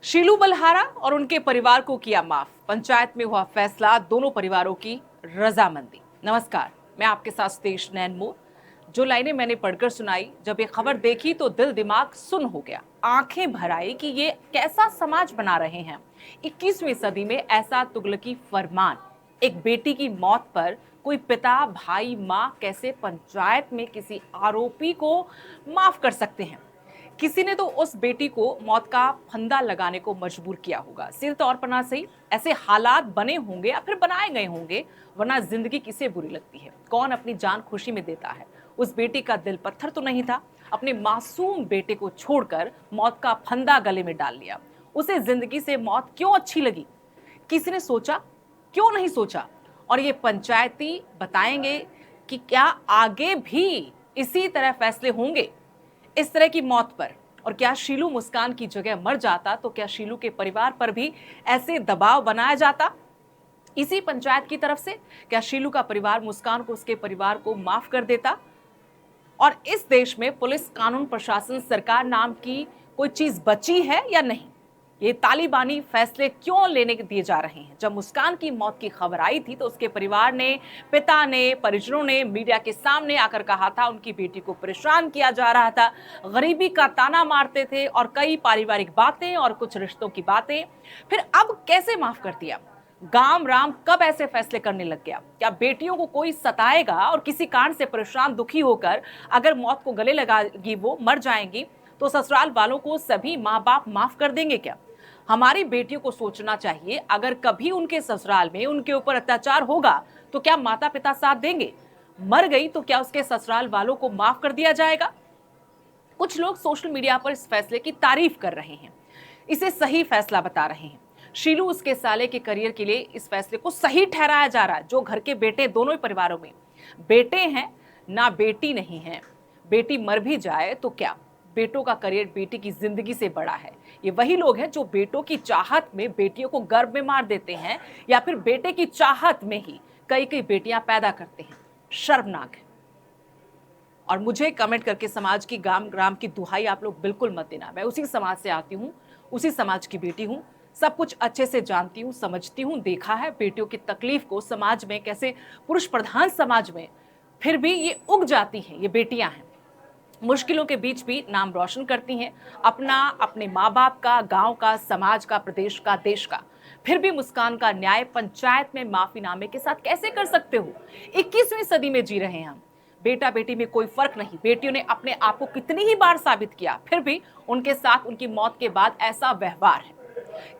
शीलू बलहारा और उनके परिवार को किया माफ। पंचायत में हुआ फैसला, दोनों परिवारों की रजामंदी। नमस्कार, मैं आपके साथ सतीश नैनमोर। जो लाइनें मैंने पढ़कर सुनाई, जब ये खबर देखी तो दिल दिमाग सुन्न हो गया, आंखें भर आई कि ये कैसा समाज बना रहे हैं। 21वीं सदी में ऐसा तुगलकी फरमान, एक बेटी की मौत पर कोई पिता, भाई, माँ कैसे पंचायत में किसी आरोपी को माफ कर सकते हैं। किसी ने तो उस बेटी को मौत का फंदा लगाने को मजबूर किया होगा। सिर तौर पर ना सही, ऐसे हालात बने होंगे या फिर बनाए गए होंगे, वरना जिंदगी किसे बुरी लगती है। कौन अपनी जान खुशी में देता है। उस बेटी का दिल पत्थर तो नहीं था। अपने मासूम बेटे को छोड़कर मौत का फंदा गले में डाल लिया। उसे जिंदगी से मौत क्यों अच्छी लगी? किसी ने सोचा? क्यों नहीं सोचा? और ये पंचायती बताएंगे कि क्या आगे भी इसी तरह फैसले होंगे इस तरह की मौत पर। और क्या शीलू मुस्कान की जगह मर जाता तो क्या शीलू के परिवार पर भी ऐसे दबाव बनाया जाता इसी पंचायत की तरफ से? क्या शीलू का परिवार मुस्कान को, उसके परिवार को माफ कर देता? और इस देश में पुलिस, कानून, प्रशासन, सरकार नाम की कोई चीज बची है या नहीं? ये तालिबानी फैसले क्यों लेने दिए जा रहे हैं? जब मुस्कान की मौत की खबर आई थी तो उसके परिवार ने, पिता ने, परिजनों ने मीडिया के सामने आकर कहा था उनकी बेटी को परेशान किया जा रहा था, गरीबी का ताना मारते थे और कई पारिवारिक बातें और कुछ रिश्तों की बातें। फिर अब कैसे माफ कर दिया? गांव राम कब ऐसे फैसले करने लग गया? क्या बेटियों को कोई सताएगा और किसी कारण से परेशान, दुखी होकर अगर मौत को गले लगाएगी, वो मर जाएंगी, तो ससुराल वालों को सभी माँ बाप माफ कर देंगे क्या? हमारी बेटियों को सोचना चाहिए, अगर कभी उनके ससुराल में उनके ऊपर अत्याचार होगा तो क्या माता पिता साथ देंगे? मर गई तो क्या उसके ससुराल वालों को माफ कर दिया जाएगा? कुछ लोग सोशल मीडिया पर इस फैसले की तारीफ कर रहे हैं, इसे सही फैसला बता रहे हैं। शीलू, उसके साले के करियर के लिए इस फैसले को सही ठहराया जा रहा है। जो घर के बेटे, दोनों ही परिवारों में बेटे हैं ना, बेटी नहीं है। बेटी मर भी जाए तो क्या, बेटों का करियर बेटी की जिंदगी से बड़ा है। ये वही लोग हैं जो बेटों की चाहत में बेटियों को गर्भ में मार देते हैं, या फिर बेटे की चाहत में ही कई कई बेटियां पैदा करते हैं। शर्मनाक है। और मुझे कमेंट करके समाज की गाम ग्राम की दुहाई आप लोग बिल्कुल मत देना। मैं उसी समाज से आती हूँ, उसी समाज की बेटी हूँ, सब कुछ अच्छे से जानती हूँ, समझती हूँ, देखा है बेटियों की तकलीफ को समाज में, कैसे पुरुष प्रधान समाज में फिर भी ये उग जाती हैं। ये बेटियां हैं, मुश्किलों के बीच भी नाम रोशन करती हैं, अपना, अपने माँ बाप का, गांव का, समाज का, प्रदेश का, देश का। फिर भी मुस्कान का न्याय पंचायत में माफीनामे के साथ कैसे कर सकते हो? 21वीं सदी में जी रहे हैं हम। बेटा बेटी में कोई फर्क नहीं। बेटियों ने अपने आप को कितनी ही बार साबित किया, फिर भी उनके साथ उनकी मौत के बाद ऐसा व्यवहार है।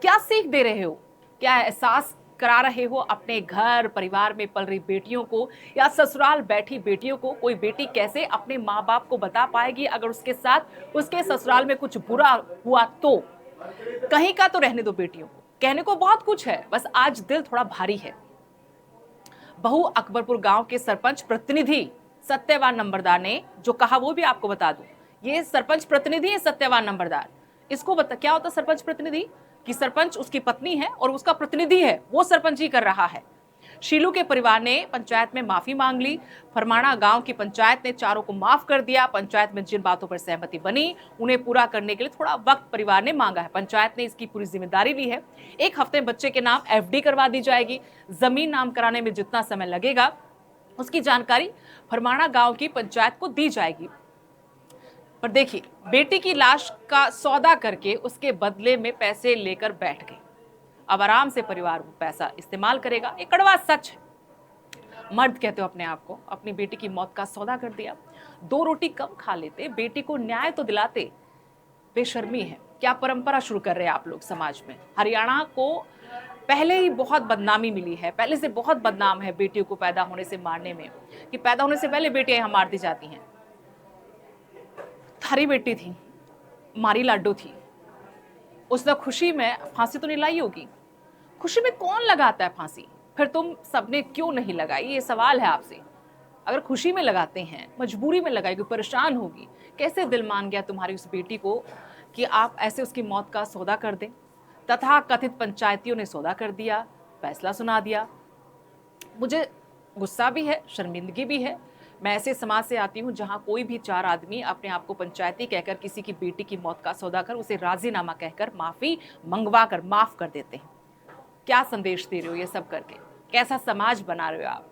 क्या सीख दे रहे हो? क्या एहसास करा रहे हो अपने घर परिवार में पल रही बेटियों को, या ससुराल बैठी बेटियों को? कोई बेटी कैसे अपने माँ बाप को बता पाएगी अगर उसके साथ उसके ससुराल में कुछ बुरा हुआ तो? कहीं का तो रहने दो बेटियों को, कहने को बहुत कुछ है, बस आज दिल थोड़ा भारी है। बहू अकबरपुर गांव के सरपंच प्रतिनिधि सत्यवान नंबरदार ने जो कहा वो भी आपको बता दूं। ये सरपंच प्रतिनिधि है सत्यवान नंबरदार। इसको बता क्या होता सरपंच प्रतिनिधि? कि सरपंच उसकी पत्नी है और उसका प्रतिनिधि है, वो सरपंच ही कर रहा है। शीलू के परिवार ने पंचायत में माफी मांग ली। फरमाना गांव की पंचायत ने चारों को माफ कर दिया। पंचायत में जिन बातों पर सहमति बनी उन्हें पूरा करने के लिए थोड़ा वक्त परिवार ने मांगा है। पंचायत ने इसकी पूरी जिम्मेदारी ली है। 1 हफ्ते में बच्चे के नाम एफडी करवा दी जाएगी। जमीन नाम कराने में जितना समय लगेगा उसकी जानकारी फरमाना गांव की पंचायत को दी जाएगी। पर देखिए, बेटी की लाश का सौदा करके उसके बदले में पैसे लेकर बैठ गई। अब आराम से परिवार वो पैसा इस्तेमाल करेगा। एक कड़वा सच है। मर्द कहते हो अपने आप को, अपनी बेटी की मौत का सौदा कर दिया। 2 रोटी कम खा लेते, बेटी को न्याय तो दिलाते। बेशर्मी है। क्या परंपरा शुरू कर रहे हैं आप लोग समाज में? हरियाणा को पहले ही बहुत बदनामी मिली है, पहले से बहुत बदनाम है बेटियों को पैदा होने से मारने में, कि पैदा होने से पहले बेटियां यहाँ मार दी जाती हैं। थारी बेटी थी, मारी लाडो थी, उसने खुशी में फांसी तो नहीं लाई होगी। खुशी में कौन लगाता है फांसी? फिर तुम सबने क्यों नहीं लगाई, ये सवाल है आपसे। अगर खुशी में लगाते हैं, मजबूरी में लगाएगी, परेशान होगी, कैसे दिल मान गया तुम्हारी उस बेटी को कि आप ऐसे उसकी मौत का सौदा कर दें? तथा कथित पंचायतियों ने सौदा कर दिया, फैसला सुना दिया। मुझे गुस्सा भी है, शर्मिंदगी भी है। मैं ऐसे समाज से आती हूँ जहाँ कोई भी 4 आदमी अपने आप को पंचायती कहकर किसी की बेटी की मौत का सौदा कर उसे राजीनामा कहकर माफी मंगवा कर माफ कर देते हैं। क्या संदेश दे रहे हो ये सब करके? कैसा समाज बना रहे हो आप?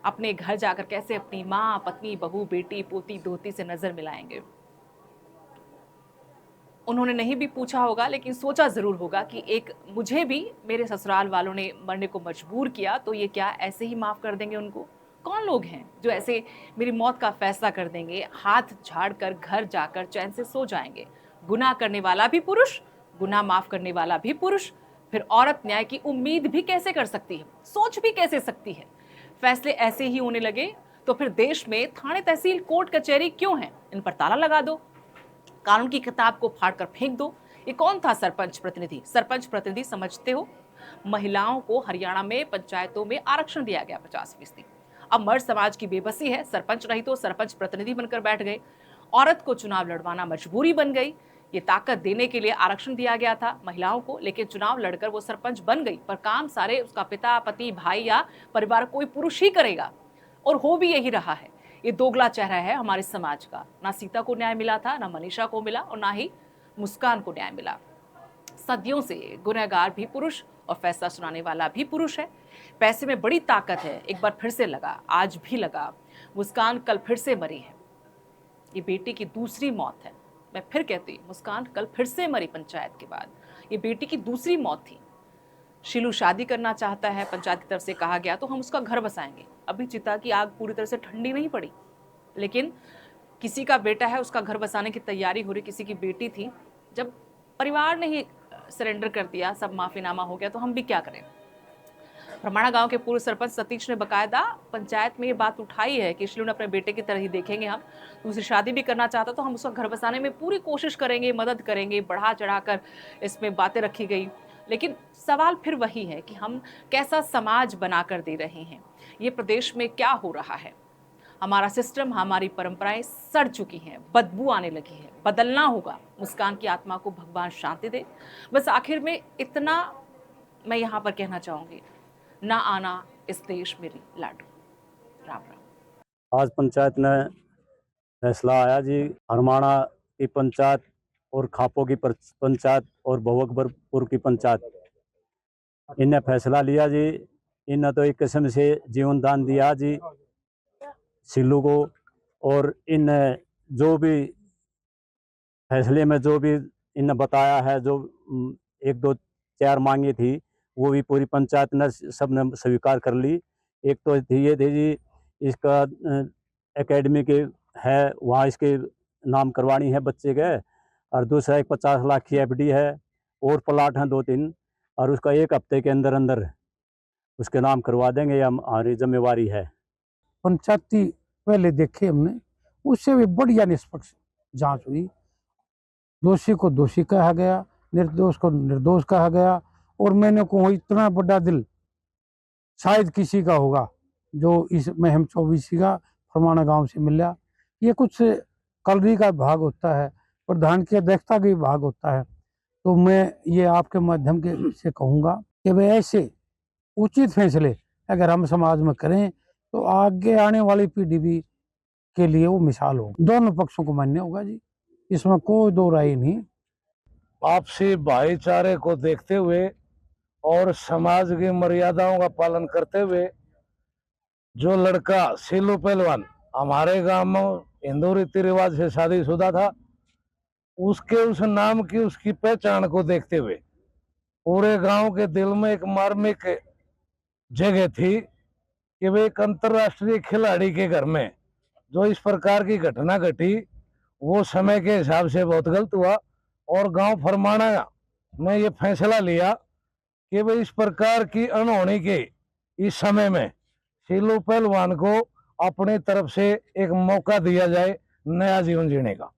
अपने घर जाकर कैसे अपनी माँ, पत्नी, बहू, बेटी, पोती, दोती से नजर मिलाएंगे? उन्होंने नहीं भी पूछा होगा, लेकिन सोचा जरूर होगा कि एक मुझे भी मेरे ससुराल वालों ने मरने को मजबूर किया, तो ये क्या ऐसे ही माफ कर देंगे उनको? कौन लोग हैं जो ऐसे मेरी मौत का फैसला कर देंगे, हाथ झाड़ कर घर जाकर चैन से सो जाएंगे? गुनाह करने वाला भी पुरुष, गुनाह माफ करने वाला भी पुरुष, फिर औरत न्याय की उम्मीद भी कैसे कर सकती है, सोच भी कैसे सकती है? फैसले ऐसे ही होने लगे तो फिर देश में थाने, तहसील, कोर्ट, कचहरी क्यों है? इन पर ताला लगा दो, कानून की किताब को फाड़कर फेंक दो। ये कौन था सरपंच प्रतिनिधि? सरपंच प्रतिनिधि समझते हो? महिलाओं को हरियाणा में पंचायतों में आरक्षण दिया गया 50%। अब मर्द समाज की बेबसी है, सरपंच नहीं तो सरपंच प्रतिनिधि बनकर बैठ गए। औरत को चुनाव लड़वाना मजबूरी बन गई। ये ताकत देने के लिए आरक्षण दिया गया था महिलाओं को, लेकिन चुनाव लड़कर वो सरपंच बन गई, पर काम सारे उसका पिता, पति, भाई या परिवार कोई पुरुष ही करेगा। और हो भी यही रहा है। ये दोगला चेहरा है हमारे समाज का। ना सीता को न्याय मिला था, ना मनीषा को मिला, और ना ही मुस्कान को न्याय मिला। सदियों से गुनहगार भी पुरुष और फैसला सुनाने वाला भी पुरुष है। पैसे में बड़ी ताकत है, एक बार फिर से लगा, आज भी लगा। मुस्कान कल फिर से मरी है। ये बेटी की दूसरी मौत है। मैं फिर कहती हूँ, मुस्कान कल फिर से मरी पंचायत के बाद। ये बेटी की दूसरी मौत थी। शीलू शादी करना चाहता है, पंचायत की तरफ से कहा गया तो हम उसका घर बसाएंगे। अभी चिता की आग पूरी तरह से ठंडी नहीं पड़ी, लेकिन किसी का बेटा है, उसका घर बसाने की तैयारी हो रही। किसी की बेटी थी, जब परिवार ने ही सरेंडर कर दिया, सब माफीनामा हो गया, तो हम भी क्या करें? ब्रह्माणा गांव के पूर्व सरपंच सतीश ने बकायदा पंचायत में ये बात उठाई है कि शीलू ने अपने बेटे की तरह ही देखेंगे, हम दूसरी शादी भी करना चाहता तो हम उसका घर बसाने में पूरी कोशिश करेंगे, मदद करेंगे। बढ़ा चढ़ाकर इसमें बातें रखी गई, लेकिन सवाल फिर वही है कि हम कैसा समाज बनाकर दे रहे हैं? ये प्रदेश में क्या हो रहा है? हमारा सिस्टम, हमारी परंपराएं सड़ चुकी हैं, बदबू आने लगी है। बदलना होगा। मुस्कान की आत्मा को भगवान शांति दे। बस आखिर में इतना मैं यहाँ पर कहना चाहूंगी, ना आना इस देश मेरी लाडू। राम राम। आज पंचायत ने फैसला आया जी, हरमाणा की पंचायत और खापो की पंचायत और भवकपुर की पंचायत, इन्हें फैसला लिया जी। इन्हें तो एक किस्म से जीवन दान दिया जी शीलू को। और इन जो भी फैसले में जो भी इन्हें बताया है, जो 1 2 4 मांगे थी, वो भी पूरी पंचायत ने सब ने स्वीकार कर ली। एक तो थी ये थी जी, इसका एकेडमी के है, वहाँ इसके नाम करवानी है बच्चे के। और दूसरा एक 50 लाख की एफडी है, और प्लाट हैं 2-3, और उसका 1 हफ्ते के अंदर अंदर उसके नाम करवा देंगे, या हमारी जिम्मेवारी है। पंचायती पहले देखे हमने, उससे भी बढ़िया निष्पक्ष जांच हुई। दोषी को दोषी कहा गया, निर्दोष को निर्दोष कहा गया। और मैंने को इतना बड़ा दिल शायद किसी का होगा जो इस महम 24 का फरमाना गांव से मिला। ये कुछ कलरी का भाग होता है, प्रधान की अध्यक्षता का भी भाग होता है। तो मैं ये आपके माध्यम के से कहूँगा कि वे ऐसे उचित फैसले अगर हम समाज में करें तो आगे आने वाली पीढ़ी भी के लिए वो मिसाल हो। दोनों पक्षों को मान्य होगा जी, इसमें कोई दो राय नहीं। आपसी भाईचारे को देखते हुए और समाज की मर्यादाओं का पालन करते हुए जो लड़का शीलू पहलवान हमारे गांव में हिंदू रीति रिवाज से शादीशुदा था, उसके उस नाम की उसकी पहचान को देखते हुए पूरे गांव के दिल में एक मार्मिक जगह थी कि वे एक अंतर्राष्ट्रीय खिलाड़ी के घर में जो इस प्रकार की घटना घटी, वो समय के हिसाब से बहुत गलत हुआ। और गांव फरमाना ने ये फैसला लिया कि भाई इस प्रकार की अनहोनी के इस समय में शीलू पहलवान को अपनी तरफ से एक मौका दिया जाए नया जीवन जीने का।